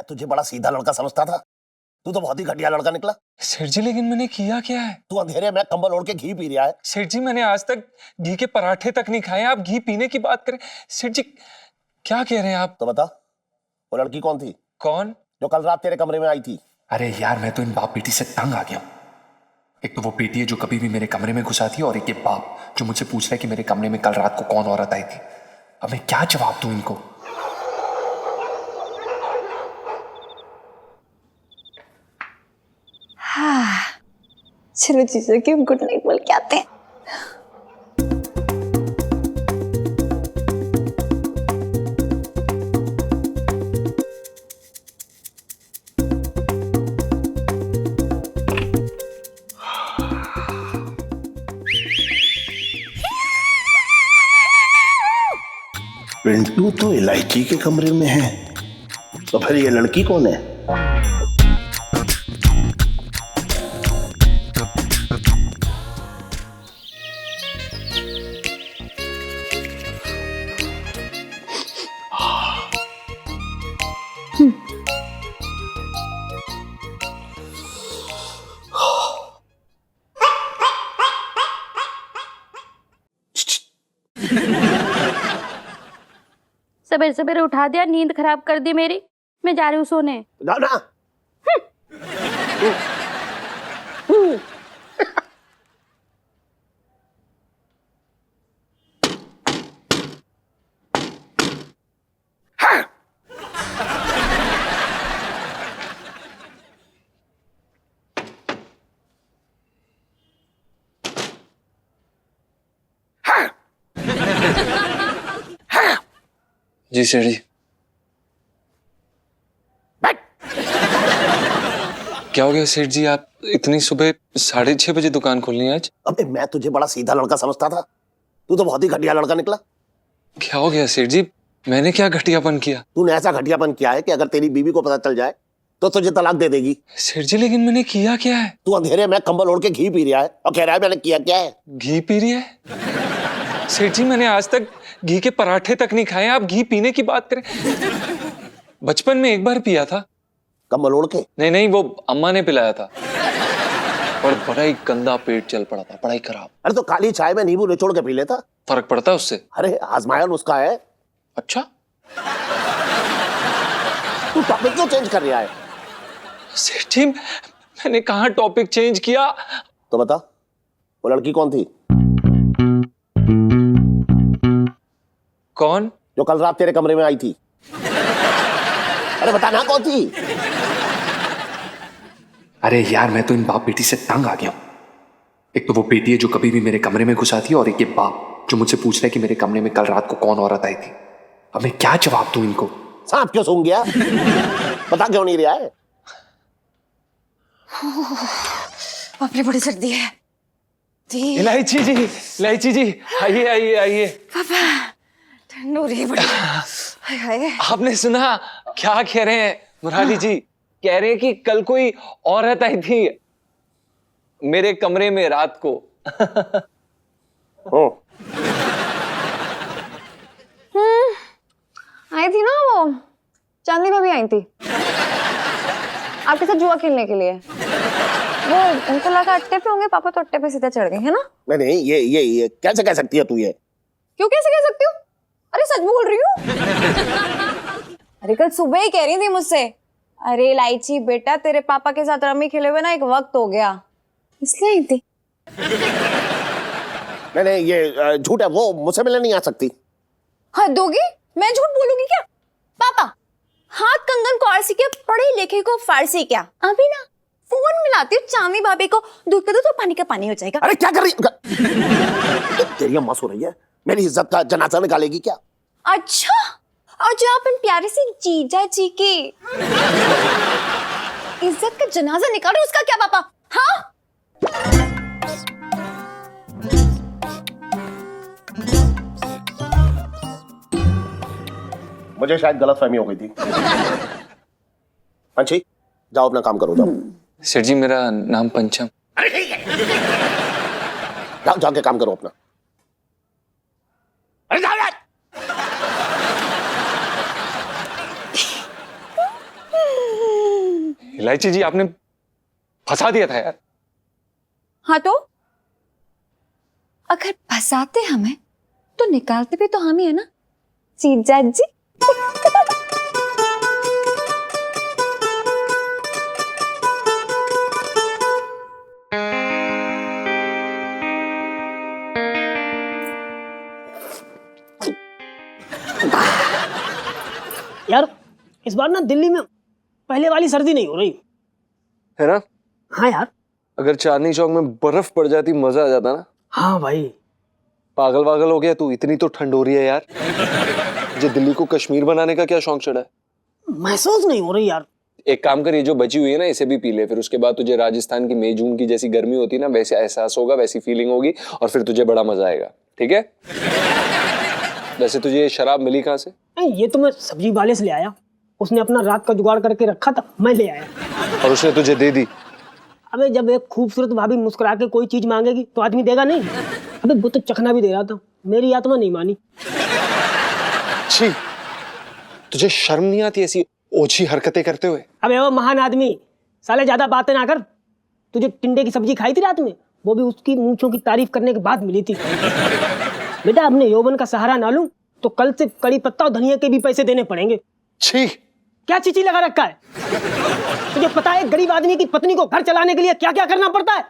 मैं तुझे बड़ा सीधा लड़का समझता था, तू तो बहुत ही घटिया लड़का निकला। सेठ जी लेकिन मैंने किया क्या है? तू अंधेरे में कंबल ओढ़ के घी पी रहा है। सेठ जी मैंने आज तक घी के पराठे तक नहीं खाए, आप घी पीने की बात करें। सेठ जी क्या कह रहे हैं आप? तो बता, वो लड़की कौन थी कौन? जो कल रात तेरे कमरे में आई थी? अरे यार, मैं तो इन बाप बेटी से तंग आ गया हूं। एक तो वो बेटी है जो कभी भी मेरे कमरे में घुसा थी, और एक ये बाप जो मुझसे पूछ रहा है कि मेरे कमरे में कल रात को कौन औरत आई थी। अब मैं क्या जवाब दूं इनको? हाँ, चलो जीजू की गुड नाइट बोल के आते हैं। पिंटू तो इलायची के कमरे में है, तो फिर ये लड़की कौन है? सवेरे सवेरे उठा दिया, नींद खराब कर दी मेरी। मैं जा रही हूँ सोने। ना ना। जी सेठ जी। क्या हो गया सेठ जी, आप इतनी सुबह 6:30 बजे दुकान खोलनी है आज? अबे मैं तुझे बड़ा सीधा लड़का समझता था, तू तो बहुत ही घटिया लड़का निकला। क्या हो गया सेठ जी, मैंने क्या घटियापन किया? तूने ऐसा घटियापन किया है कि अगर तेरी बीवी को पता चल जाए तो तुझे तलाक दे देगी। सेठ जी लेकिन मैंने किया क्या है? तू अंधेरे में कंबल ओढ़ के घी पी रहा है और कह रहा है मैंने किया क्या है? घी पी रही है? सेठ जी मैंने आज तक घी के पराठे तक नहीं खाए, आप घी पीने की बात करें। बचपन में एक बार पिया था। कंबल ओढ़ के? नहीं नहीं, वो अम्मा ने पिलाया था, और बड़ा ही गंदा पेट चल पड़ा था, बड़ा ही खराब। अरे तो काली चाय में नींबू निचोड़ के पी लेता, फर्क पड़ता है उससे? अरे आजमाया नुस्खा है। अच्छा, तू टॉपिक क्यों चेंज कर रहा है? सेठ जी मैंने कहा टॉपिक चेंज किया। तो बता, वो लड़की कौन थी कौन? जो कल रात तेरे कमरे में आई थी? अरे बता ना, कौन थी? अरे यार, मैं तो इन बाप बेटी से तंग आ गया हूं। एक तो वो बेटी है जो कभी भी मेरे कमरे में घुसा थी, और एक ये बाप जो मुझसे पूछ रहा है कि मेरे कमरे में कल रात को कौन औरत आई थी। अब मैं क्या जवाब दूं इनको? सांप क्यों सूंघ गया? बता क्यों नहीं रहा है? बाप रे, बड़ी सर्दी है। इलायची जी, इलायची जी, आइए आइए आइए। पापा ठंड हो रही है बड़ी। हाय हाय। आपने सुना क्या कह रहे हैं मुरारी जी? कह रहे हैं कि कल कोई औरत आई थी मेरे कमरे में रात को। आई थी ना वो चांदनी भाभी, आई थी आपके साथ जुआ खेलने के लिए। वो उनको लगा अट्टे पे होंगे पापा, तो अट्टे पे सीधा चढ़ गए, है ना? नहीं नहीं, ये कैसे कह सकती है तू? ये क्यों कैसे कह सकती हूँ? अरे सच बोल रही हूँ। अरे कल सुबह ही कह रही थी मुझसे, अरे इलायची बेटा तेरे पापा के साथ रमी खेले हुए ना एक वक्त हो गया, इसलिए आई थी। नहीं नहीं, ये झूठ है, वो मुझसे मिलने नहीं आ सकती। हद होगी, मैं झूठ बोलूंगी क्या? पापा हाथ कंगन कौरसी के, पढ़े लिखे को फारसी क्या? अभी ना फोन मिलाती हूँ चांदनी भाभी को, दूध का दूध और पानी का पानी हो जाएगा। अरे क्या कर रही है? तेरी अम्मा सो रही है, मेरी इज्जत का जनाजा निकालेगी क्या? अच्छा, और जो आप इन प्यारे से जीजा जी की इज्जत का जनाजा निकालो, उसका क्या पापा? हाँ मुझे शायद गलतफहमी हो गई थी। पंछी जाओ अपना काम करो, जाओ। सेठ जी मेरा नाम पंचम। अरे ठीक है, जाओ जाके काम करो अपना। अरे जाओ यार। इलायची जी आपने फंसा दिया था यार। हाँ तो अगर फंसाते हमें तो निकालते भी तो हम ही है ना जीजा जी। यार इस बार ना दिल्ली में पहले वाली सर्दी नहीं हो रही है ना। हाँ यार। अगर चांदनी चौक में बर्फ पड़ जाती मजा आ जाता ना। हाँ भाई। पागल वागल हो गया तू, इतनी तो ठंड हो रही है यार। मुझे दिल्ली को कश्मीर बनाने का क्या शौक चढ़ा है। महसूस नहीं हो रही यार। एक काम कर, ये जो बची हुई है ना इसे भी पी ले, फिर उसके बाद तुझे राजस्थान की मई जून की जैसी गर्मी होती है ना वैसे एहसास होगा, वैसी फीलिंग होगी और फिर तुझे बड़ा मजा आएगा। ठीक है। वैसे तुझे ये शराब मिली कहाँ से? नहीं, ये तो मैं सब्जी वाले से ले आया, उसने अपना रात का जुगाड़ करके रखा था, मैं ले आया। और उसने तुझे दे दी? अबे जब एक खूबसूरत भाभी मुस्कुरा के कोई चीज मांगेगी तो आदमी देगा नहीं? अबे वो तो चखना भी दे रहा था, मेरी आत्मा नहीं मानी। छी, तुझे शर्म नहीं आती ऐसी ओछी हरकतें करते हुए? अबे वो महान आदमी, साले ज्यादा बातें ना कर। तुझे टिंडे की सब्जी खाई थी रात में, वो भी उसकी मूंछों की तारीफ करने के बाद मिली थी। बेटा अपने यौवन का सहारा ना लूं तो कल से कड़ी पत्ता और धनिया के भी पैसे देने पड़ेंगे। छी, क्या चीची लगा रखा है? तुझे पता है गरीब आदमी की पत्नी को घर चलाने के लिए क्या क्या करना पड़ता है?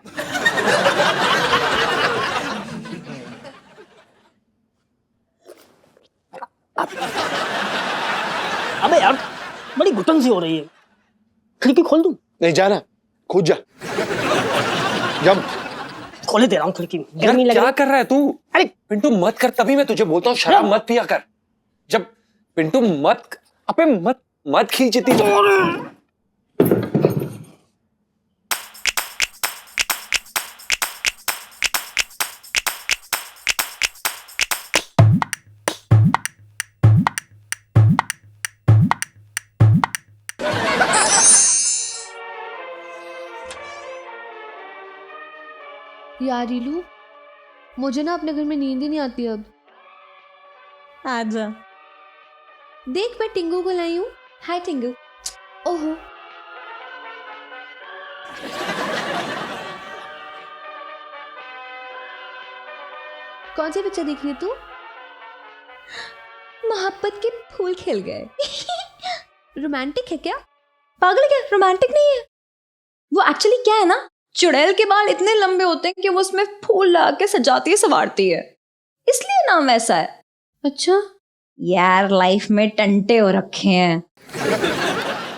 अबे यार बड़ी घुटन सी हो रही है, खिड़की खोल दूं? नहीं जाना, खुद जा। जम। खोले दे रहा हूँ खिड़की। यार गर्मी लग क्या रही। कर रहा है तू? अरे पिंटू मत कर, तभी मैं तुझे बोलता हूँ शराब मत पिया कर। जब पिंटू मत, अबे मत खींच इतनी। यार रीलू, मुझे ना अपने घर में नींद ही नहीं आती अब। आजा। देख मैं टिंगू को लाई हूँ। हाय टिंगू। ओहो कौन सी पिक्चर देख रही है तू? मोहब्बत के फूल खिल गए। रोमांटिक है क्या? पागल क्या, रोमांटिक नहीं है वो। एक्चुअली क्या है ना, चुड़ैल के बाल इतने लंबे होते हैं कि वो उसमें फूल लगा के सजाती है, संवारती है, इसलिए नाम वैसा है। अच्छा यार लाइफ में टंटे हो रखे हैं।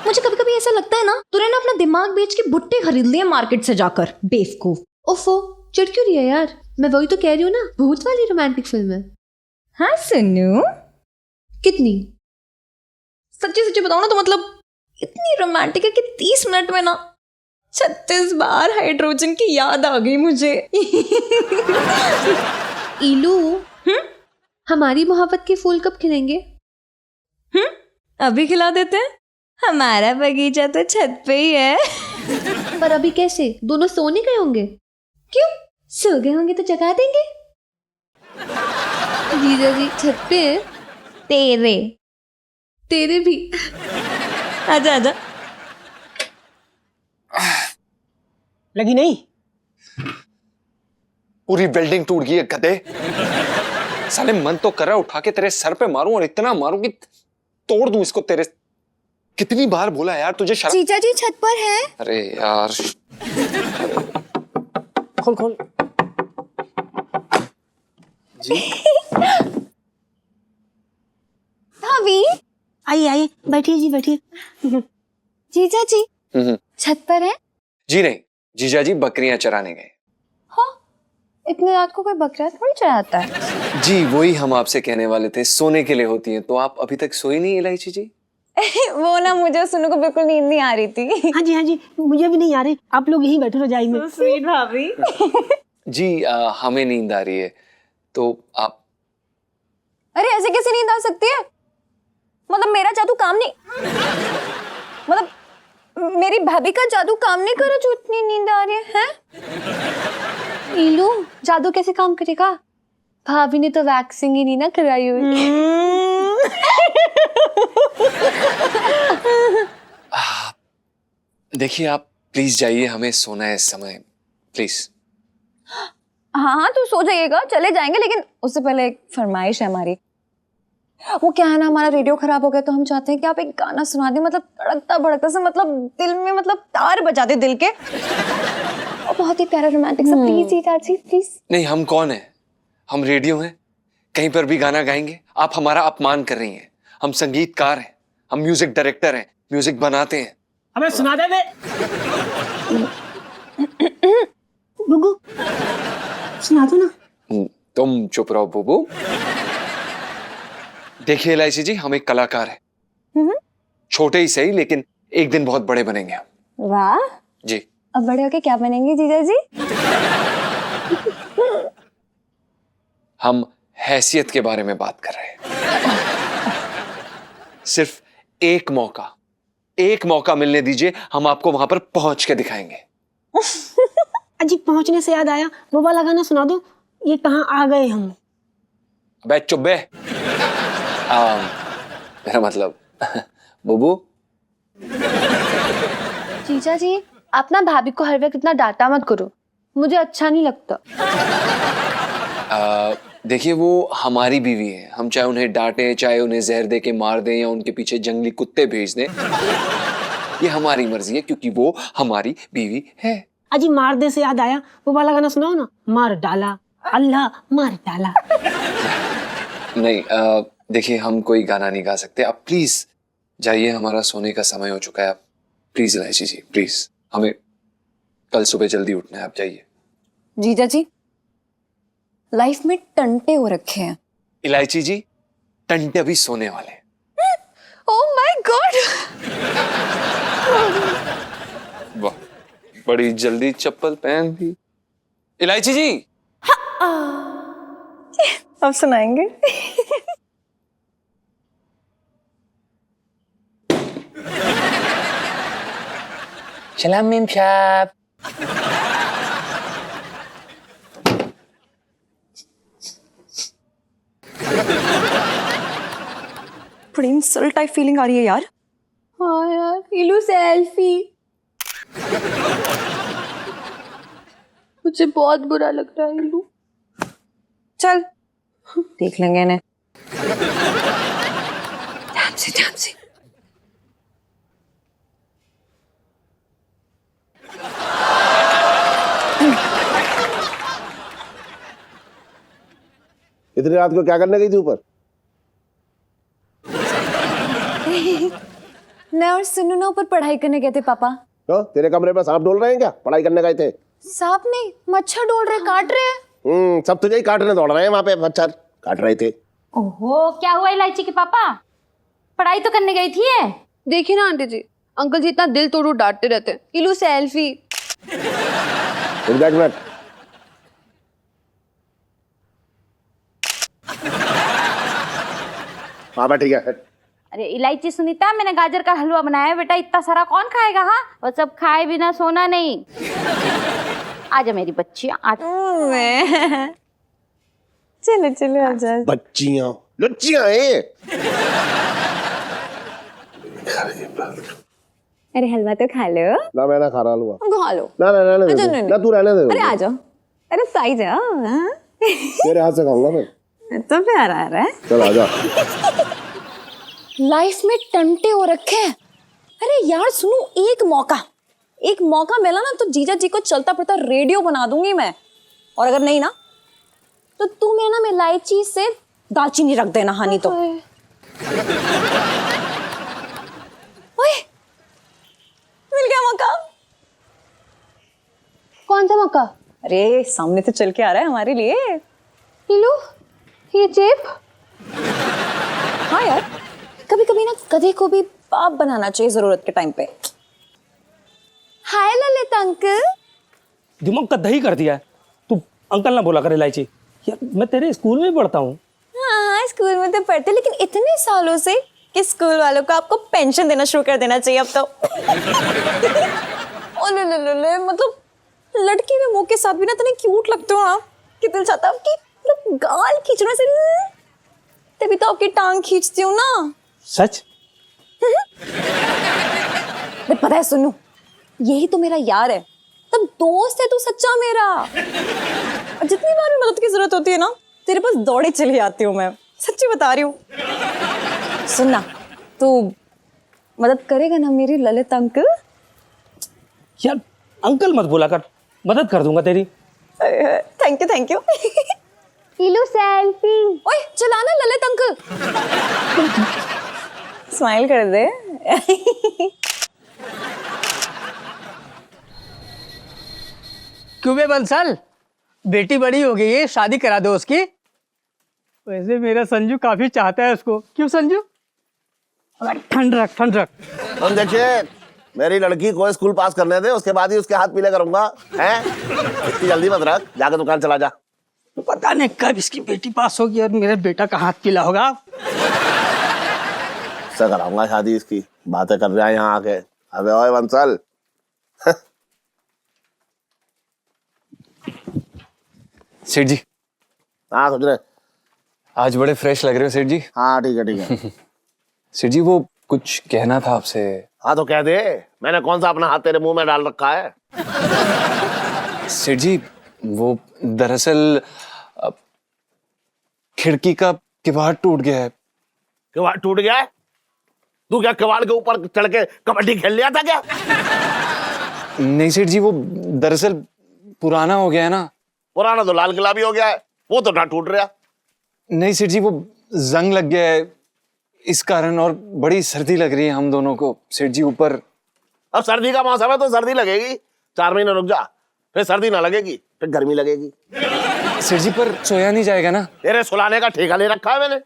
मुझे कभी कभी ऐसा लगता है ना तूने ना अपना दिमाग बेच के भुट्टे खरीद लिए मार्केट से जाकर, बेवकूफ। ओफो चिढ़ क्यों रही है यार? मैं वही तो कह रही हूँ ना, भूत वाली रोमांटिक फिल्म है। हाँ सुनू, कितनी? सच्ची सच्ची बताओ ना तो मतलब इतनी रोमांटिक है कि 30 मिनट में ना 36 बार हाइड्रोजन की याद आ गई मुझे। इलू हमारी मोहब्बत के फूल कब खिलेंगे? अभी खिला देते हैं, हमारा बगीचा तो छत पे ही है। पर अभी कैसे? दोनों सोने गए होंगे। क्यों, सो गए होंगे तो जगा देंगे। जीजा जी छत पे है। तेरे भी। आजा आजा। लगी नहीं? पूरी बिल्डिंग टूट गई है गधे। साले मन तो कर रहा है उठा के तेरे सर पे मारूं और इतना मारूं कि तोड़ दूं इसको तेरे। कितनी बार बोला यार तुझे शर्म। जीजा जी छत पर है। अरे यार खोल खोल। जी भाभी आइए आइए, बैठिए जी बैठिए। जीजा जी छत पर है? जी नहीं, जीजा जी बकरियां चराने गए। हाँ, इतने रात को कोई बकरा थोड़ी चराता है। जी वही हम आपसे कहने वाले थे, सोने के लिए होती है। तो आप अभी तक सोई नहीं इलायची जी? वो ना मुझे सुनने को बिल्कुल नींद नहीं आ रही थी। हाँ जी मुझे भी नहीं आ रही। आप लोग यहीं बैठो रजाई में। स्वीट भाभी। जी हमें नींद आ रही है तो आप। अरे ऐसे कैसे नींद आ सकती है? मतलब मेरा जादू काम नहीं, मतलब मेरी भाभी का जादू काम नहीं कर रहा जो इतनी नींद आ रही है? इलू जादू कैसे काम करेगा? भाभी ने तो वैक्सिंग ही नहीं ना कराई हुई। देखिए आप प्लीज जाइए, हमें सोना है इस समय, प्लीज। हाँ हाँ तो सो जाइएगा, चले जाएंगे, लेकिन उससे पहले एक फरमाइश है हमारी। वो क्या है ना, हमारा रेडियो खराब हो गया तो हम चाहते हैं कि आप एक गाना सुना दें, मतलब तड़कता भड़कता सा, मतलब दिल में, मतलब तार बजा दे दिल के, और बहुत ही प्यारा रोमांटिक सा। प्लीज जीजा जी प्लीज। नहीं, हम कौन है? हम रेडियो हैं, कहीं पर भी गाना गाएंगे। आप हमारा अपमान कर रही हैं। हम संगीतकार हैं, हम म्यूजिक डायरेक्टर हैं, म्यूजिक बनाते हैं। हमें सुना दे बे। गुगु सुना दो ना। तुम चुप रहो बुबू। देखिए इलायची जी, हम एक कलाकार हैं, छोटे ही सही, लेकिन एक दिन बहुत बड़े बनेंगे हम। वाह जी। अब बड़े होके क्या बनेंगे जीजा जी? हम हैसियत के बारे में बात कर रहे हैं। सिर्फ एक मौका मिलने दीजिए, हम आपको वहां पर पहुंच के दिखाएंगे। अजी पहुंचने से याद आया, वो वाला गाना सुना दो, ये कहाँ आ गए हम। बे चुप बे। मेरा मतलब बुबू। जीजा जी आप ना भाभी को हर वक्त इतना डांटा मत करो, मुझे अच्छा नहीं लगता। देखिए वो हमारी बीवी है, हम चाहे उन्हें डांटें, चाहे उन्हें जहर दे के मार दें, या उनके पीछे जंगली कुत्ते भेज दें, ये हमारी मर्जी है, क्योंकि वो हमारी बीवी है। अजी मार दे से याद आया, वो वाला गाना सुनाओ ना, मार डाला अल्लाह मार डाला। नहीं, देखिए हम कोई गाना नहीं गा सकते, आप प्लीज जाइए, हमारा सोने का समय हो चुका है। आप प्लीज इलायची जी प्लीज, हमें कल सुबह जल्दी उठना है, आप जाइए। जीजा जी लाइफ में टंटे हो रखे हैं। इलायची जी टंटे अभी सोने वाले हैं। ओह माय गॉड, वाह बड़ी जल्दी चप्पल पहन दी। इलायची जी अब सुनाएंगे। सलाम मेम साहब। बड़ी इंसल्ट टाइप फीलिंग आ रही है यार। हाँ यार, इलू सेल्फी। मुझे बहुत बुरा लग रहा है इलू। चल देख लेंगे इन्हें। ध्यान से। इतनी रात को क्या करने गई थी ऊपर? मैं और सुनू ना ऊपर पढ़ाई करने गए थे पापा। तो तेरे कमरे में सांप डोल रहे हैं क्या? पढ़ाई करने गए थे? सांप नहीं, मच्छर डोल रहे, काट रहे। सब तुझे ही काटने दौड़ रहे हैं, वहां पे मच्छर काट रहे थे। ओहो क्या हुआ इलायची के पापा, पढ़ाई तो करने गई थी है। देखिए ना आंटी जी, अंकल जी इतना दिल तोड़ डांटते रहते हैं। इलू सेल्फी। एक मिनट, हाँ बा ठीक है। अरे इलायची सुनीता, मैंने गाजर का हलवा बनाया है बेटा, इतना सारा कौन खाएगा। हाँ वो सब खाए बिना सोना नहीं। आजा मेरी बच्ची आ। चलो आजा। बच्चियां लुच्चियां हैं। अरे हलवा तो खा लो ना, मैं ना खा रहा हलवा। खा लो ना ना तू रहने दे। अरे आ जाओ, अरे साई जाओ। तेरे हाथ से खाऊंगा मैं। तो प्यारा आ रहा है। चल आजा। लाइफ में टंटे हो रखे हैं। अरे यार सुनो, एक मौका मिला ना तो जीजा जी को चलता फिरता रेडियो बना दूंगी मैं। और अगर नहीं ना तो तू मेरे ना इलायची से दालचीनी रख देना, हानि तो। ओए मिल गया मौका। कौन सा मौका? अरे सामने से चल के आ रहा है हमारे लिए। इलू ये जेब। हाँ यार, कभी कभी ना गधे को भी बाप बनाना चाहिए जरूरत के टाइम पे। हाय ललित अंकल। दिमाग का दही कर दिया है। तू अंकल ना बोला कर इलायची। यार मैं तेरे स्कूल में पढ़ता हूँ। हाँ स्कूल में तो पढ़ते, लेकिन इतने सालों से कि स्कूल वालों को आपको पेंशन देना शुरू कर देना चाहिए अब तो। ले, मतलब लड़की में मुंह के साथ भी ना इतने क्यूट लगते हो आप कि दिल चाहता है आपकी मतलब गाल खींचने से, तभी तो आपकी टांग खींचती हूँ ना। सच? पता है सुनू, यही तो मेरा यार है, तब दोस्त है तू सच्चा मेरा। और जितनी बार भी मदद की जरूरत होती है ना, तेरे पास दौड़े चली आती हूँ मैं, सच्ची बता रही हूँ। सुनना, तू मदद करेगा ना मेरी ललित अंकल? यार अंकल मत बोला कर, मदद कर दूंगा तेरी। Thank you thank you. ईलू सेल्फी। ओए चला ना ललित अंकल। स्माइल कर दे। क्यों बे बंसल, बेटी बड़ी हो गई है, शादी करा दो उसकी। वैसे मेरा संजू काफी चाहता है उसको। क्यों संजू? अबे ठंड रख ठंड रख। तुम देखिए, मेरी लड़की को स्कूल पास करने दे, उसके बाद ही उसके हाथ पीले करूंगा। हैं? इतनी जल्दी मत रख, जाकर दुकान चला जा। पता नहीं कब इसकी बेटी पास होगी और मेरे बेटा का हाथ पीला होगा। से कराऊंगा शादी इसकी। बातें कर रहा है यहाँ आके। अबे ओए बंसल। सेठ जी, हाँ समझ रहे। आज बड़े फ्रेश लग रहे हो सेठ जी। हाँ ठीक है ठीक है। सेठ जी, वो कुछ कहना था आपसे। हाँ तो कह दे, मैंने कौन सा अपना हाथ तेरे मुंह में डाल रखा है? सेठ जी, वो दरअसल खिड़की का किवाड़ टूट गया है। किवाड़ टूट गया है? तू क्या किवाड़ के ऊपर चढ़ के कबड्डी खेल लिया था क्या? नहीं सेठ जी, वो दरअसल पुराना हो गया है ना। पुराना तो लाल किला भी हो गया है, वो तो ना टूट रहा। नहीं सेठ जी, वो जंग लग गया है इस कारण, और बड़ी सर्दी लग रही है हम दोनों को सेठ जी ऊपर। अब सर्दी का मौसम है तो सर्दी लगेगी। 4 महीने रुक जा, फिर सर्दी ना लगेगी, फिर गर्मी लगेगी। सेठ जी, पर सोया नहीं जाएगा ना? तेरे सुलाने का ठेका ले रखा है मैंने।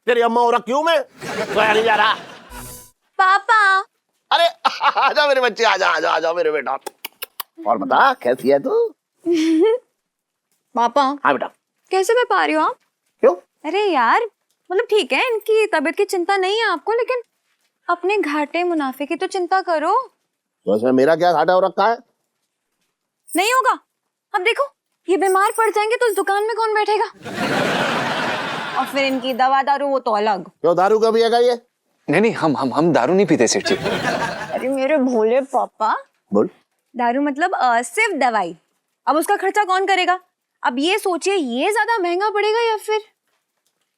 तेरी अम्मा हो रखी हूं मैं, सोया नहीं जा रहा। पापा। अरे आजा मेरे बच्चे, आजा आजा आजा मेरे बेटा। और बता कैसी है तू? पापा। हाँ बेटा। कैसे मैं पा रही हूँ आप? क्यों? अरे यार, मतलब ठीक है इनकी तबीयत की चिंता नहीं है आपको, लेकिन अपने घाटे मुनाफे की तो चिंता करो। तो इसमें मेरा क्या घाटा हो रखा है? नहीं होगा। अब देखो, ये बीमार पड़ जाएंगे तो इस दुकान में कौन बैठेगा? और फिर इनकी दवा दारू वो तो अलग। क्यों, दारू का भी है ये? नहीं नहीं, हम दारू नहीं पीते सेठ जी। अरे मेरे भोले पापा। बोल। दारू मतलब सिर्फ दवाई। अब उसका खर्चा कौन करेगा? अब ये सोचिए, ये ज्यादा महंगा पड़ेगा या फिर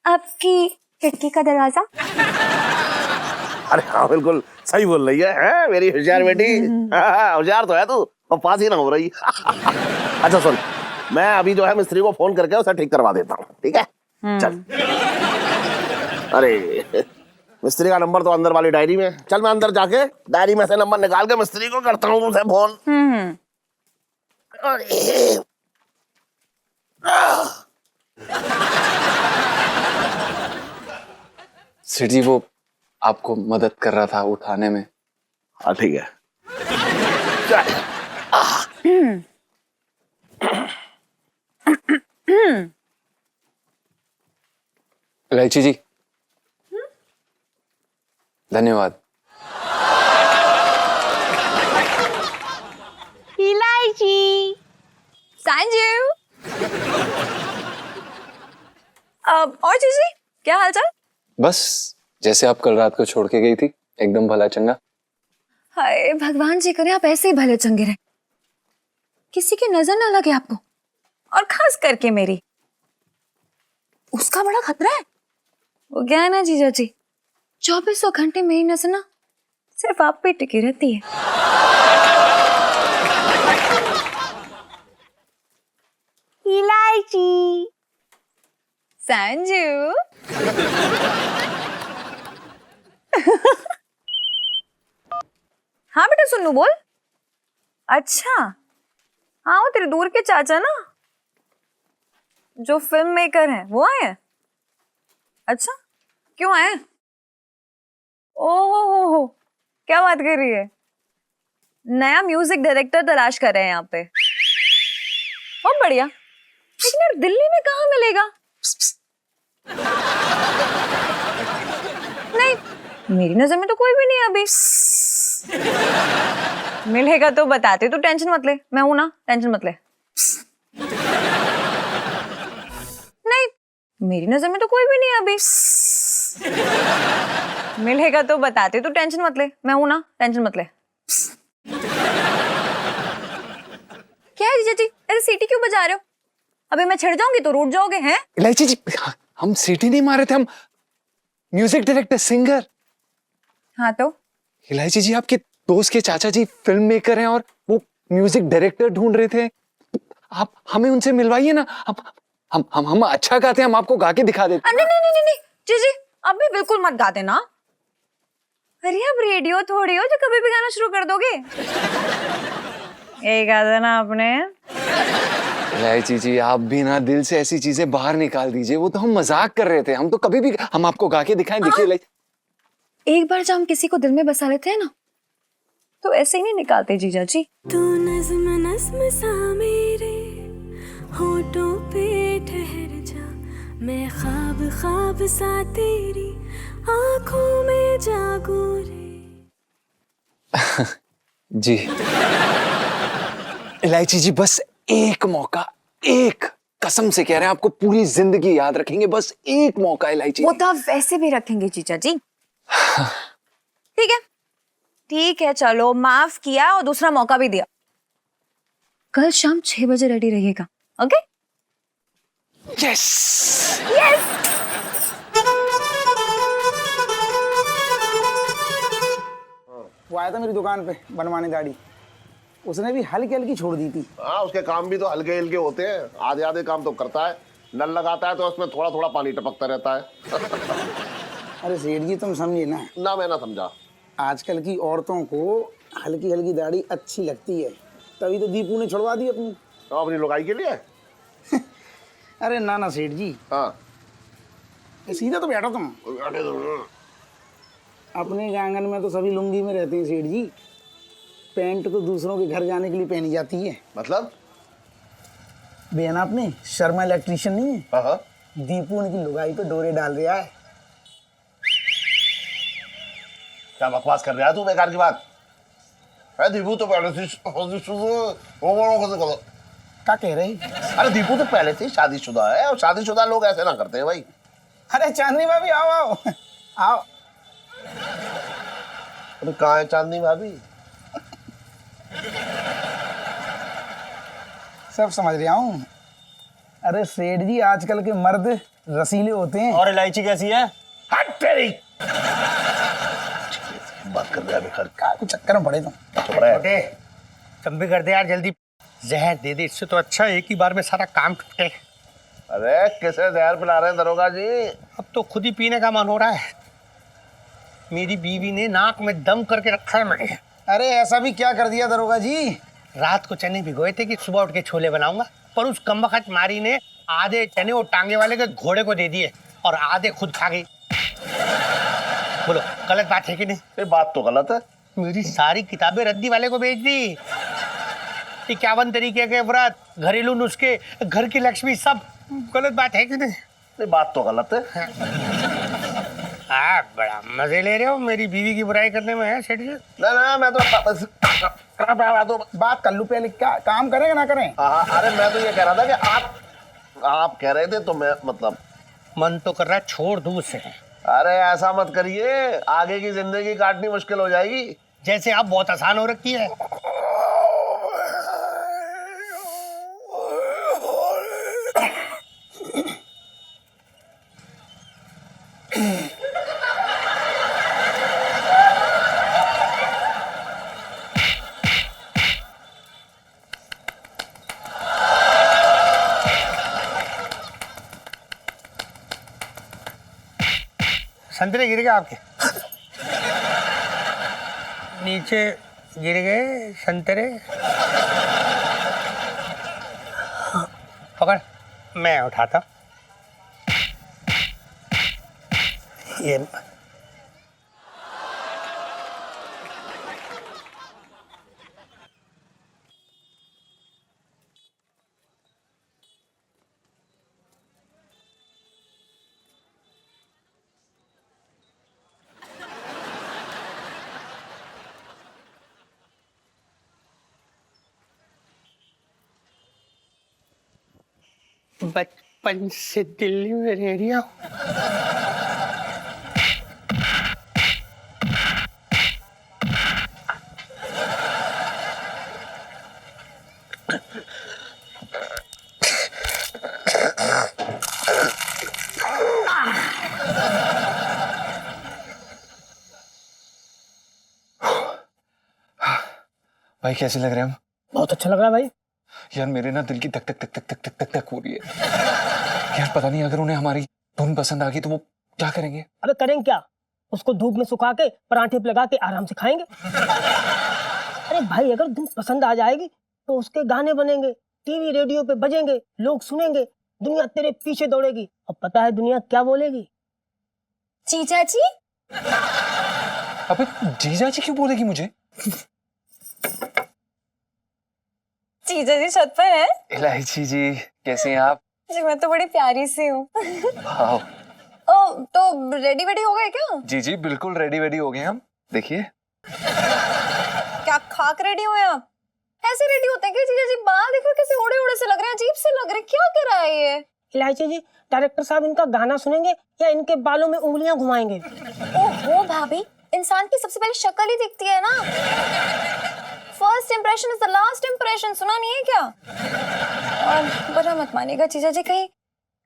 आपकी खिड़की का दरवाजा? अरे हाँ बिल्कुल सही बोल रही है मेरी होशियार बेटी। होशियार तो है तू, और पास ही ना हो रही। अच्छा सुन, मैं अभी जो है मिस्त्री को फोन करके उसे ठीक करवा देता हूँ, ठीक है? चल। अरे मिस्त्री का नंबर तो अंदर वाली डायरी में। चल मैं अंदर जाके डायरी में से नंबर निकाल के मिस्त्री को करता हूँ उसे फोन। अरे सेठ जी, वो आपको मदद कर रहा था उठाने में। हाँ ठीक है। इलायची जी, धन्यवाद। इलायची। संजू। और चीजी, क्या हालचाल? बस जैसे आप कल रात को छोड़ के गई थी, एकदम भला चंगा। हाय भगवान जी करे आप ऐसे ही भले चंगे रहे, किसी की नजर ना लगे आपको, और खास करके मेरी। उसका बड़ा खतरा है। वो क्या है ना जीजा जी, 2400 घंटे मेरी नजर ना सिर्फ आप पे टिकी रहती है। इलायची। संजू। हाँ बेटा सुन्नू बोल। अच्छा हाँ, वो तेरे दूर के चाचा ना जो फिल्म मेकर हैं, वो आए हैं? अच्छा क्यों आए? ओहो हो, क्या बात कर रही है? नया म्यूजिक डायरेक्टर तलाश कर रहे हैं यहाँ पे। बहुत बढ़िया, लेकिन यार दिल्ली में कहाँ मिलेगा? नहीं, मेरी नजर में तो कोई भी नहीं है अभी। मिलेगा तो बताते, तू टेंशन मत ले, मैं हूं ना, टेंशन मत ले। नहीं, मेरी नजर में तो कोई भी नहीं है अभी। मिलेगा तो बताते, तू टेंशन मत ले, मैं हूं ना, टेंशन मत ले। क्या है जीजा जी, ऐसे सीटी क्यों बजा रहे हो? अभी मैं छिड़ जाऊंगी तो रूठ जाओगे हैं? इलायची जी, हम सीटी नहीं मारे थे, हम म्यूजिक डायरेक्टर सिंगर। हाँ तो इलायची जी, आपके दोस्त के चाचा जी फिल्म मेकर हैं और वो म्यूजिक डायरेक्टर ढूंढ रहे थे। आप हमें उनसे मिलवाइए ना। हम अच्छा गाते हैं, हम आपको गा के दिखा देते हैं। नहीं नहीं नहीं नहीं जीजी, अब भी बिल्कुल मत गा देना। अरे अब रेडियो थोड़ी हो जो कभी भी गाना शुरू कर दोगे। यही गा देना आपने। इलायची जी, आप भी ना दिल से ऐसी चीजें बाहर निकाल दीजिए। वो तो हम मजाक कर रहे थे, हम तो कभी भी हम आपको गा के दिखाएं। देखिए एक बार जब हम किसी को दिल में बसा लेते हैं ना, तो ऐसे ही नहीं निकालते जीजा जी। तू नज़्म नज़्म सा मेरे होठों पे ठहर जा, मैं ख्वाब ख्वाब सा तेरी आंखों में जागूं रे। जी इलायची जी, बस एक मौका, एक कसम से कह रहे हैं, आपको पूरी जिंदगी याद रखेंगे। बस एक मौका इलायची। वो तो आप वैसे भी रखेंगे जीजा जी। ठीक है ठीक है, चलो माफ किया और दूसरा मौका भी दिया। कल शाम 6 बजे रेडी रहिएगा, ओके? Yes yes. वो आया था मेरी दुकान पे बनवाने दाढ़ी, उसने भी हल्की हल्की छोड़ दी थी। हाँ, उसके काम भी तो हल्के हल्के होते हैं, आधे आधे काम तो करता है। नल लगाता है तो उसमें थोड़ा थोड़ा पानी टपकता रहता है। अरे सेठ जी, तुम समझिए ना। मैं ना समझा। आजकल की औरतों को हल्की हल्की दाढ़ी अच्छी लगती है, तभी तो दीपू ने छुड़वा दी अपनी। तो अपनी लुगाई के लिए? अरे ना ना सेठ जी। हाँ, सीधा तो बैठो तुम। अपने आंगन में तो सभी लुंगी में रहते हैं सेठ जी, पैंट तो दूसरों के घर जाने के लिए पहनी जाती है। मतलब? बहन आपने शर्मा इलेक्ट्रीशियन नहीं है? हाँ हाँ। दीपू उनकी लुगाई पे डोरे डाल रहा है। क्या बकवास कर रहा है तू, बेकार की बात है। दीपू तो पहले से क्या कह रहे? अरे दीपू तो पहले से शादीशुदा है, और शादीशुदा लोग ऐसे ना करते हैं भाई। अरे चांदनी भाभी आओ आओ आओ। अरे कहाँ है चांदनी भाभी? सब समझ रहा हूँ। अरे सेठ जी, आजकल के मर्द रसीले होते हैं। और इलायची कैसी है? हट तेरी बात कर रहा है बेकार। क्या कुछ चक्कर में पड़े तुम? चुप रहे। कम भी कर दे यार, जल्दी जहर दे दे, इससे तो अच्छा एक ही बार में सारा काम टूटे। अरे कैसे जहर पिला रहे हैं दरोगा जी? अब तो खुद ही पीने का मन हो रहा है। मेरी बीवी ने नाक में दम करके रखा है मुझे। अरे ऐसा भी क्या कर दिया दरोगा जी? रात को चने भिगोए थे कि सुबह उठ के छोले बनाऊंगा, पर उस कमबख्त मारी ने आधे चने वो टांगे वाले के घोड़े को दे दिए और आधे खुद खा गई। बोलो गलत बात है कि नहीं? ये बात तो गलत है। मेरी सारी किताबें रद्दी वाले को बेच दी। 51 तरीके के व्रत, घरेलू नुस्खे, घर की लक्ष्मी, सब गलत बात है कि नहीं? ये बात तो गलत है। हाँ, बड़ा मजे ले रहे हो मेरी बीवी की बुराई करने में है सेठ जी। ना मैं तो बात कर लूं पहले, क्या काम करें ना करें? हाँ, अरे मैं तो ये कह रहा था कि आप कह रहे थे तो मैं मतलब मन तो कर रहा है छोड़ दूं उसे। अरे ऐसा मत करिए, आगे की जिंदगी काटनी मुश्किल हो जाएगी। जैसे आप बहुत आसान हो रखी है। संतरे गिर गए आपके नीचे, गिर गए संतरे। पकड़, मैं उठाता। ये बचपन से दिल्ली में रह रही हूँ। भाई कैसे लग रहे हैं हम? बहुत अच्छा लग रहा है भाई। यार मेरे ना दिल की धक धक धक धक धक धक धक धक हो रही है। यार पता नहीं अगर उन्हें हमारी धुन पसंद आ गई तो वो क्या करेंगे? अबे करेंगे क्या, उसको धूप में सुखा के पराठे पे लगा के आराम से खाएंगे। अरे भाई अगर धुन पसंद आ जाएगी तो उसके गाने बनेंगे, टीवी रेडियो पे बजेंगे, लोग सुनेंगे, दुनिया तेरे पीछे दौड़ेगी। अब पता है दुनिया क्या बोलेगी? जीजा जी। अबे जीजा जी क्यों बोलेगी मुझे? जीजा जी छत पर है। इलायची जी कैसे हैं आप? जी मैं तो बड़ी प्यारी सी हूँ। हाँ। ओ तो रेडी वेडी हो गए क्या? जी जी बिल्कुल रेडी वेडी हो गए हम। देखिए। क्या खाक रेडी हुए आप? ऐसे रेडी होते हैं क्या जीजा जी? बाल देखो कैसे ओड़े ओड़े से लग रहे हैं, अजीब से लग रहे हैं। क्या कर रहा है ये? इलायची जी डायरेक्टर साहब इनका गाना सुनेंगे या इनके बालों में उंगलियां घुमाएंगे? ओहो भाभी, इंसान की सबसे पहले शक्ल ही दिखती है ना। First impression is the last impression, सुना नहीं है क्या? और बुरा मत मानिएगा जीजा जी, कहीं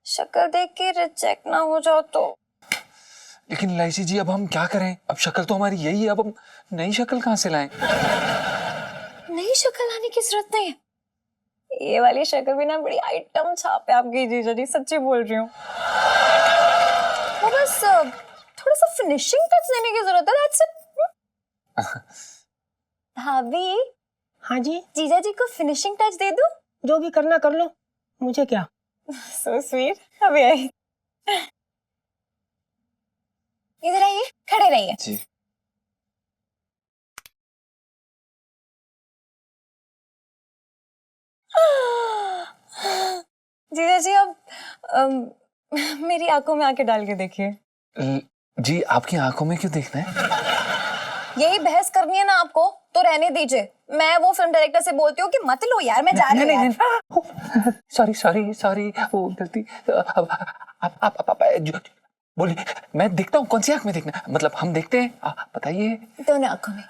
शक्ल देख के रिजेक्ट ना हो जाओ तो। लेकिन इलायची जी अब हम क्या करें? अब शक्ल तो हमारी यही है, अब हम नई शक्ल कहाँ से लाएं? नई शक्ल लाने की जरूरत नहीं है। ये वाली शक्ल भी ना बड़ी आइटम छाप है आपकी जीजा जी, सच्ची बोल रही हूँ। वो बस थोड़ा सा फिनिशिंग टच देने की जरूरत है, दैट्स इट। भाभी। हाँ जी। जीजा जी को फिनिशिंग टच दे दूं? जो भी करना कर लो, मुझे क्या। So sweet। अभी आई। इधर आइए, खड़े रहिए। जी। जीजा जी अब मेरी आंखों में आके डाल के देखिए। जी आपकी आंखों में क्यों देखना है? यही बहस करनी है ना आपको तो रहने दीजिए। मैं वो फिल्म डायरेक्टर से बोलती हूँ कि मत लो यार, मैं जा रही हूँ। सॉरी सॉरी सॉरी, वो गलती। आप बोलिए, मैं देखता हूँ। कौन सी आंख में देखना? मतलब हम देखते हैं, बताइए। दोनों आंखों में।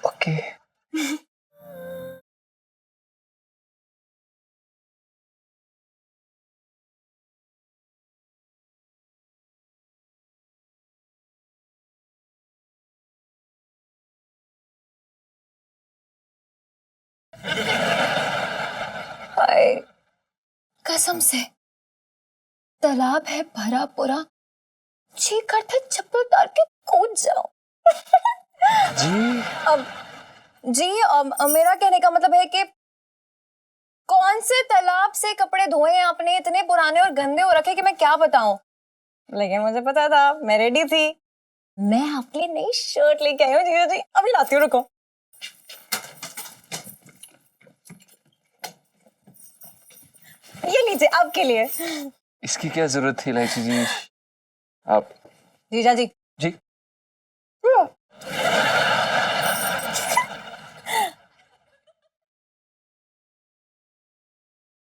ओके। हाय, कसम से तालाब है भरा पूरा, जी करता चप्पल उतार के कूद जाओ। जी अब मेरा कहने का मतलब है कि कौन से तालाब से कपड़े धोए हैं आपने, इतने पुराने और गंदे हो रखे कि मैं क्या बताऊं। लेकिन मुझे पता था, मैं रेडी थी। मैं आपके लिए नई शर्ट लेके आई हूँ जीजा जी, अभी लाती हूँ, रुको। ये लीजिए आपके लिए। इसकी क्या जरूरत थी इलायची जी? आप जीजा जी। जी।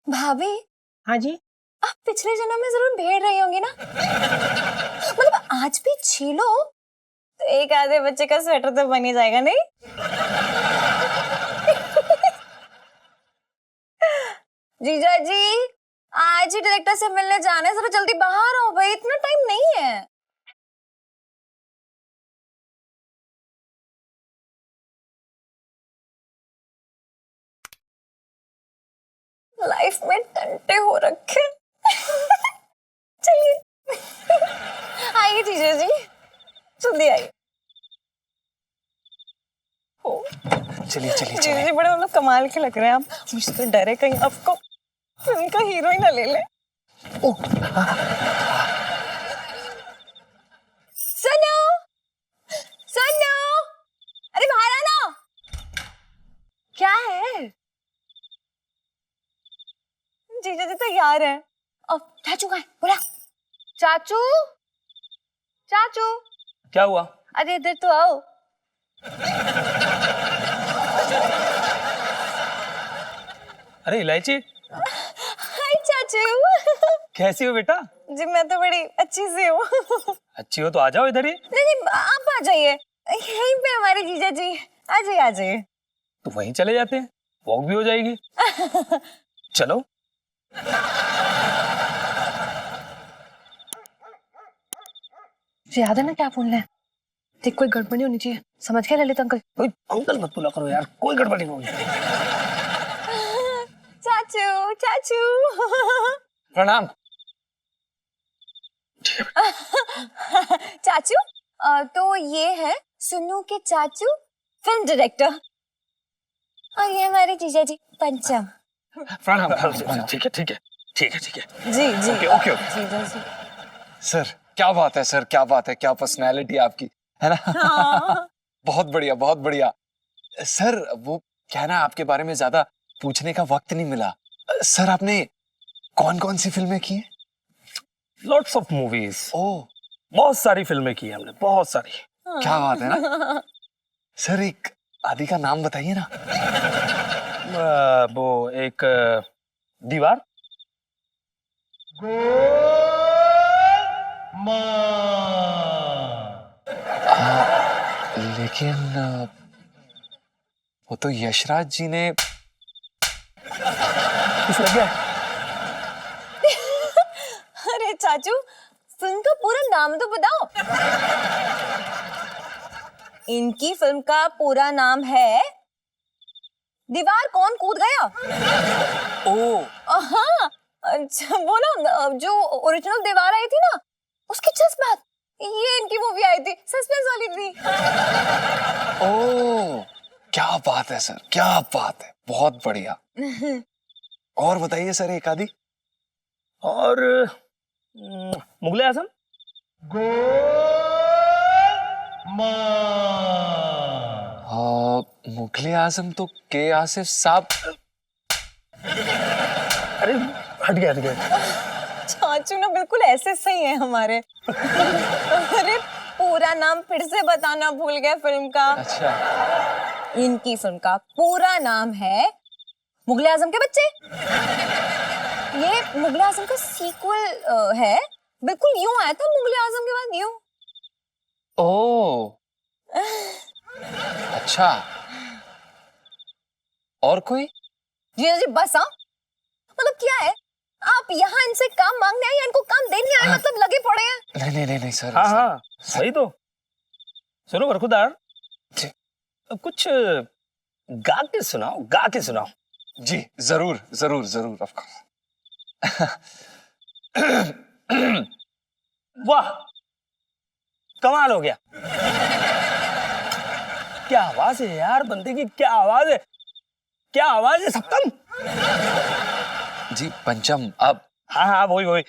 भाभी। हाँ जी। आप पिछले जन्म में जरूर भेड़ रही होंगी ना? मतलब आज भी छीलो तो एक आधे बच्चे का स्वेटर तो बन ही जाएगा, नहीं? जीजा जी आज ही डायरेक्टर से मिलने जाना है, जरा जल्दी बाहर आओ भाई, इतना टाइम नहीं है। लाइफ में टंटे हो रखे। चलिए आइए जीजा जी, जल्दी आइए। चलिए चलिए जीजा जी बड़े मतलब कमाल के लग रहे हैं आप। मुझे तो डर है कहीं आपको फिल्म का हीरो ही ना ले ले। सुनो सुनो, अरे बाहर आना। क्या है? जीजा जी तैयार है। अब चाचू कहाँ है? बोला चाचू। चाचू क्या हुआ? अरे इधर तो आओ। अरे इलायची, हाय चाचू। कैसी हो बेटा? जी मैं तो बड़ी अच्छी सी हूँ। अच्छी हो तो आ जाओ इधर ही। नहीं आप आ जाइए, यहीं पे हमारे जीजा जी आ जाइए आ जाइए। तो वहीं चले जाते हैं, वॉक भी हो जाएगी। चलो। याद है ना क्या बोलना है? देख कोई गड़बड़ नहीं होनी चाहिए, समझ गया ललित अंकल? अंकल मत बोला करो यार, कोई गड़बड़ी नहीं होगी। चाचू चाचू। प्रणाम। चाचू तो ये है सुन्नू के चाचू, फिल्म डायरेक्टर, और ये हमारे जीजा जी पंचम। प्रणाम। ठीक है ठीक है ठीक है ठीक है। जी जी ओके ओके जीजा जी। सर क्या बात है सर, क्या बात है, क्या पर्सनैलिटी आपकी है ना। हाँ। बहुत बढ़िया बहुत बढ़िया। सर वो क्या है ना, आपके बारे में ज्यादा पूछने का वक्त नहीं मिला। सर आपने कौन कौन सी फिल्में की हैं? Lots of movies. ओह बहुत सारी फिल्में की हैं हमने, बहुत सारी। क्या बात है ना। सर एक आदि का नाम बताइए ना। वो एक दीवार। लेकिन वो तो यशराज जी ने। किस लग गया? अरे चाचू फिल्म का पूरा नाम तो बताओ। इनकी फिल्म का पूरा नाम है दीवार कौन कूद गया। ओह हाँ अच्छा, वो ना जो ओरिजिनल दीवार आई थी ना, उसकी जस्ट बाद ये इनकी मूवी आई थी, सस्पेंस वाली थी। ओह क्या बात है सर, क्या बात है, बहुत बढ़िया। और बताइए सर एक आदि। और मुगले आजम। मुगले आजम तो के आसिफ साहब। अरे हट गया। चाचू ना बिल्कुल ऐसे सही है हमारे। अरे पूरा नाम फिर से बताना भूल गए फिल्म का। अच्छा। इनकी फिल्म का पूरा नाम है मुगले आजम के बच्चे। ये मुगले आजम का सीक्वल है, बिल्कुल यूं आया था मुगले आजम के बाद यूं। ओह अच्छा। और कोई? जी बस। हाँ मतलब क्या है, आप यहाँ इनसे काम मांगने आए या इनको काम देने आए, मतलब लगे पड़े हैं। नहीं सर। हाँ हाँ सही तो। सुनो बरखुदार, कुछ गा के सुनाओ। जी जरूर जरूर जरूर ऑफ कोर्स। वाह कमाल हो गया। क्या आवाज है यार बंदे की, क्या आवाज है सप्तम। जी पंचम। अब हाँ वही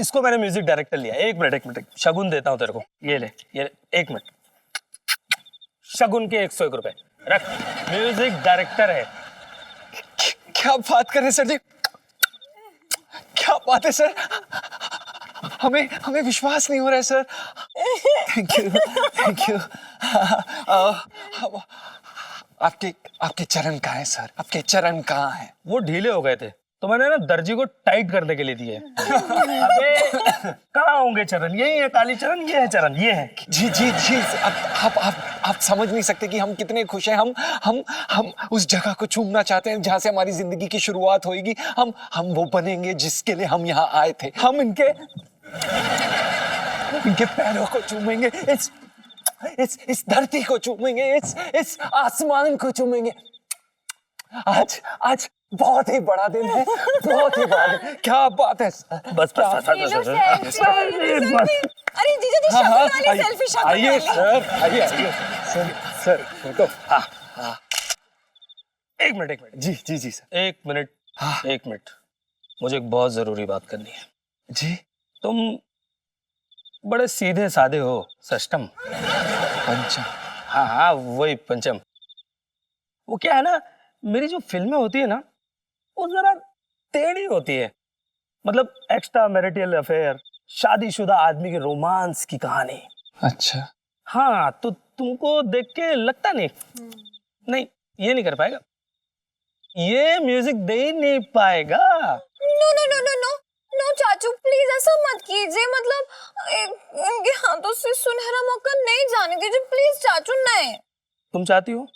इसको मैंने म्यूजिक डायरेक्टर लिया। एक मिनट शगुन देता हूँ तेरे को। ये ले 1 मिनट। शगुन के 101 रुपए रख। म्यूजिक डायरेक्टर है। क्या बात कर रहे सर जी, क्या बात है सर, हमें विश्वास नहीं हो रहा है सर। Thank you. आपके चरण कहाँ है सर, आपके चरण कहाँ है? वो ढीले हो गए थे तो मैंने ना दर्जी को टाइट करने के लिए दिए। अबे कहाँ होंगे चरण? यही है काली चरण, ये है चरण, ये है। जी आप समझ नहीं सकते कि हम कितने खुश हैं। हम उस जगह को चूमना चाहते हैं जहां से हमारी जिंदगी की शुरुआत होगी। हम वो बनेंगे जिसके लिए हम यहाँ आए थे। हम इनके पैरों को चूमेंगे, इस धरती को चूमेंगे, इस आसमान को चूमेंगे। आज बहुत ही बड़ा दिन है, बहुत ही बड़ा दिन। क्या बात है। बस अरे जीजा जी शक्ल वाली सेल्फी आइए सर, सर फोटो। हाँ 1 मिनट। जी सर। 1 मिनट। 1 मिनट, मुझे एक बहुत जरूरी बात करनी है। जी। तुम बड़े सीधे साधे हो सष्टम। पंचम। हाँ वही पंचम। वो क्या है ना, मेरी जो फिल्में होती है ना वो जरा टेढ़ी होती है। मतलब एक्स्ट्रा मैरिटल अफेयर, शादीशुदा आदमी के रोमांस की कहानी। अच्छा। हाँ तो तुमको देख के लगता नहीं ये नहीं कर पाएगा, ये म्यूजिक दे ही नहीं पाएगा। नो चाचू प्लीज ऐसा मत कीजिए। मतलब इनके हाथों से सुनहरा मौका नहीं जाने दीजिए प्लीज चाचू। नहीं तुम चाहती हो?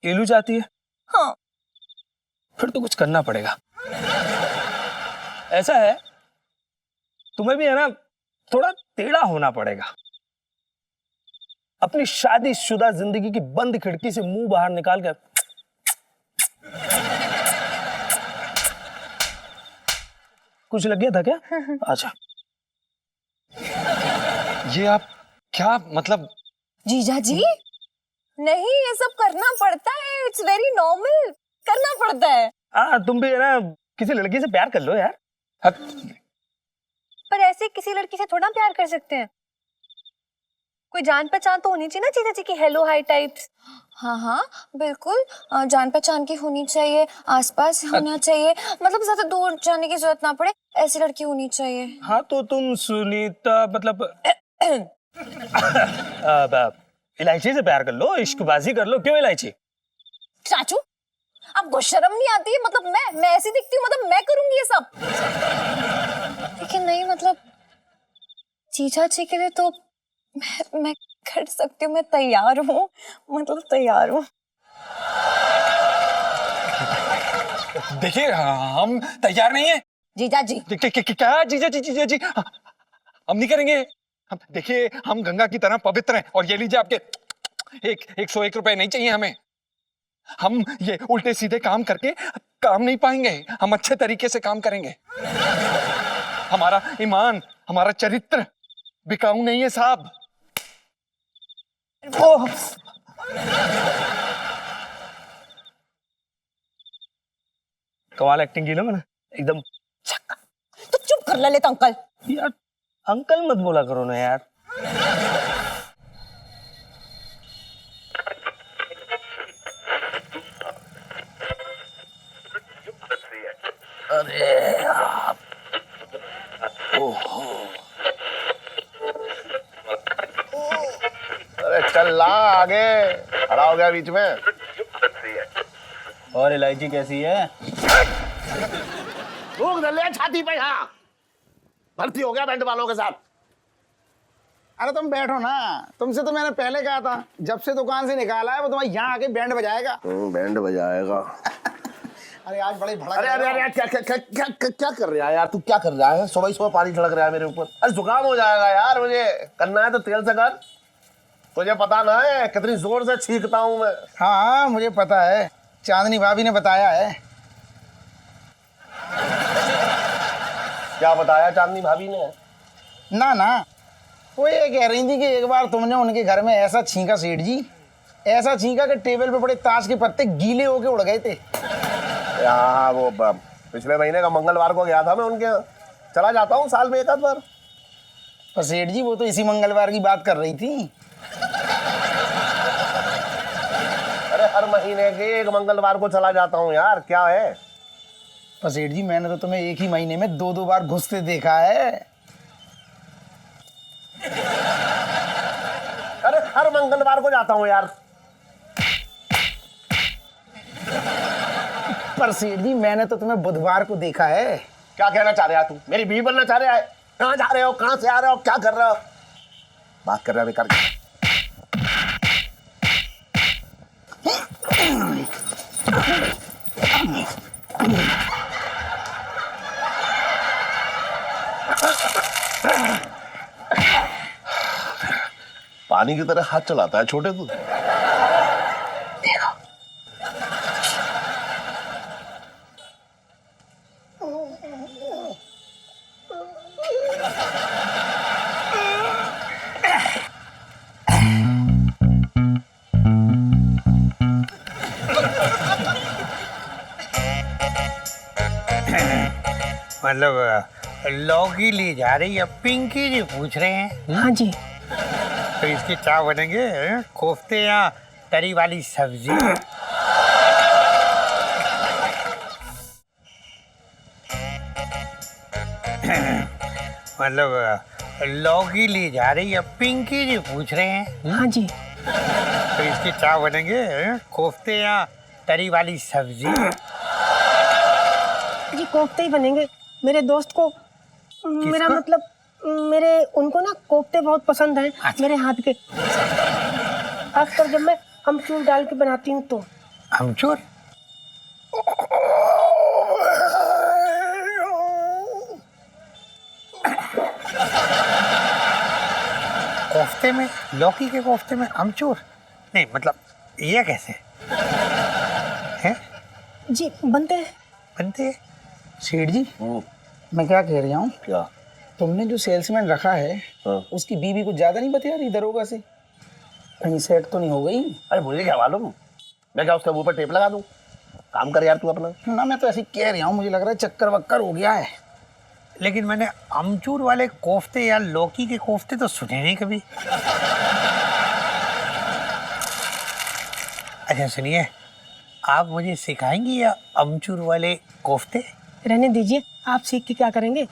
ईलू चाहती है? हाँ। फिर तो कुछ करना पड़ेगा। ऐसा है, तुम्हें भी है ना थोड़ा टेढ़ा होना पड़ेगा। अपनी शादीशुदा जिंदगी की बंद खिड़की से मुंह बाहर निकाल कर कुछ लग गया था क्या? अच्छा, ये आप क्या मतलब? जीजा जी, नहीं, ये सब करना पड़ता है, इट्स वेरी नॉर्मल, करना पड़ता है। हाँ, तुम भी है ना किसी लड़की से प्यार कर लो यार। पर ऐसे किसी लड़की से थोड़ा प्यार कर सकते हैं, कोई जान पहचान तो होनी चाहिए ना जीजा जी की, हेलो हाई टाइप्स। हाँ हाँ बिल्कुल, जान पहचान की होनी चाहिए, आसपास होना चाहिए, मतलब ज्यादा दूर जाने की जरूरत ना पड़े, ऐसी लड़की होनी चाहिए। हाँ, तो तुम सुनीता मतलब इलायची से प्यार कर लो, इश्कबाजी कर लो। क्यों इलायची? चाचू, आपको शर्म नहीं आती है? मतलब मैं ऐसी दिखती हूँ, मतलब मैं करूंगी ये सब? लेकिन नहीं, मतलब जीजा जी के लिए तो मैं कर सकती हूँ, मैं तैयार हूँ, मतलब तैयार हूँ। देखिए, हम तैयार नहीं है जीजा जी। क्या जीजा जी? जीजा जी हम नहीं करेंगे। हम देखिए, हम गंगा की तरह पवित्र हैं, और ये लीजिए आपके 101 रुपए नहीं चाहिए हमें। हम ये उल्टे सीधे काम करके काम नहीं पाएंगे, हम अच्छे तरीके से काम करेंगे। हमारा ईमान, हमारा चरित्र बिकाऊ नहीं है साहब। कमाल एक्टिंग की ना मैंने, एकदम। तो चुप कर ललित अंकल। यार अंकल मत बोला करो ना यार। अरे यार, ओहो, अरे चल ला आगे, खड़ा हो गया बीच में। और इलायची कैसी है? भूख धर लिया छाती पे। यहाँ भर्ती हो गया बैंड वालों के साथ। अरे तुम बैठो ना, तुमसे तो मैंने पहले कहा था, जब से दुकान से निकाला है वो तुम्हारे यहाँ आके बैंड बजाएगा। बैंड बजाएगा? अरे आज बड़े भड़क। अरे अरे अरे, क्या क्या क्या क्या क्या कर रहा है यार तू? क्या कर रहा है? सुबह सुबह पानी छिड़क रहा है मेरे ऊपर। अरे जुकाम हो जाएगा यार, मुझे करना है तो तेल से कर। तुझे पता ना है कितनी जोर से छींकता हूँ मैं। हाँ मुझे पता है, चांदनी भाभी ने बताया है। क्या बताया चांदनी भाभी ने? ना ना, वो ये कह रही थी कि एक बार तुमने उनके घर में ऐसा छींका सेठ जी, ऐसा छींका कि टेबल पे पड़े ताश के पत्ते गीले होके उड़ गए थे। हाँ, वो पिछले महीने का मंगलवार को गया था मैं उनके यहाँ। चला जाता हूँ साल में एक आध बार। पर सेठ जी वो तो इसी मंगलवार की बात कर रही थी। अरे हर महीने के एक मंगलवार को चला जाता हूँ यार, क्या है? पर सेठ जी मैंने तो तुम्हें एक ही महीने में 2-2 बार घुसते देखा है। अरे हर मंगलवार को जाता हूँ यार। पर सेठ जी मैंने तो तुम्हें बुधवार को देखा है। क्या कहना चाह रहा है तू? मेरी बीवी बनना चाह रहा है? कहाँ जा रहे हो, कहाँ से आ रहे हो, क्या कर रहे हो? बात कर रहा है बेकार। पानी की तरह हाथ चलाता है छोटे तू। देखो मतलब लौकी ली जा रही है, पिंकी जी पूछ रहे हैं। हाँ जी। तो इसके क्या बनेंगे? कोफ्ते या तरी वाली सब्जी? मतलब लौकी ली जा रही है, पिंकी जी पूछ रहे हैं। हाँ जी। तो इसके क्या बनेंगे? कोफ्ते या तरी वाली सब्जी? जी कोफ्ते ही बनेंगे। मेरे दोस्त को, मेरा मतलब मेरे उनको ना कोफ्ते बहुत पसंद हैं। मेरे हाथ के, खासकर जब मैं अमचूर डाल के बनाती हूँ तो। अमचूर? कोफ्ते में, लौकी के कोफ्ते में अमचूर? नहीं मतलब ये कैसे हैं? जी बनते हैं। बनते हैं? सेठ जी मैं क्या कह रहा हूँ, क्या? तुमने जो सेल्समैन रखा है उसकी बीवी को ज्यादा नहीं बता रही दरोगा से? कहीं सेट तो नहीं हो गई? अरे मुझे क्या मालूम, मैं क्या उसके मुंह पर टेप लगा दूं? काम कर यार तू अपना। ना मैं तो ऐसे ही कह रहा हूँ, मुझे लग रहा है चक्कर वक्कर हो गया है। लेकिन मैंने अमचूर वाले कोफ्ते या लौकी के कोफ्ते तो सुने नहीं कभी। अच्छा सुनिए, आप मुझे सिखाएंगी या अमचूर वाले कोफ्ते? रहने दीजिए, आप सीख के क्या करेंगे?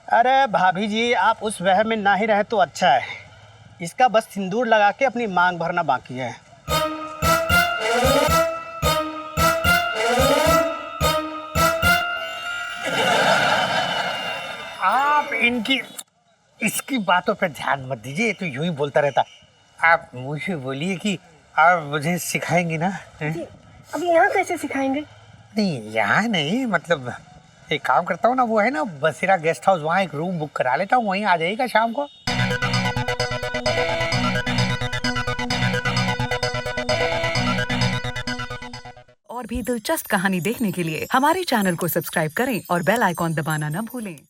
अरे भाभी जी, आप उस वहम में ना ही रहे तो अच्छा है। इसका बस सिंदूर लगा के अपनी मांग भरना बाकी है। आप इसकी बातों पर ध्यान मत दीजिए, तो यूं ही बोलता रहता। आप मुझे बोलिए कि आप मुझे सिखाएंगी ना? अब यहाँ कैसे सिखाएंगे? नहीं यहाँ नहीं, मतलब एक काम करता हूँ ना, वो है ना बसेरा गेस्ट हाउस, वहाँ एक रूम बुक करा लेता हूँ, वहीं आ जाइएगा शाम को। और भी दिलचस्प कहानी देखने के लिए हमारे चैनल को सब्सक्राइब करें और बेल आइकॉन दबाना न भूलें।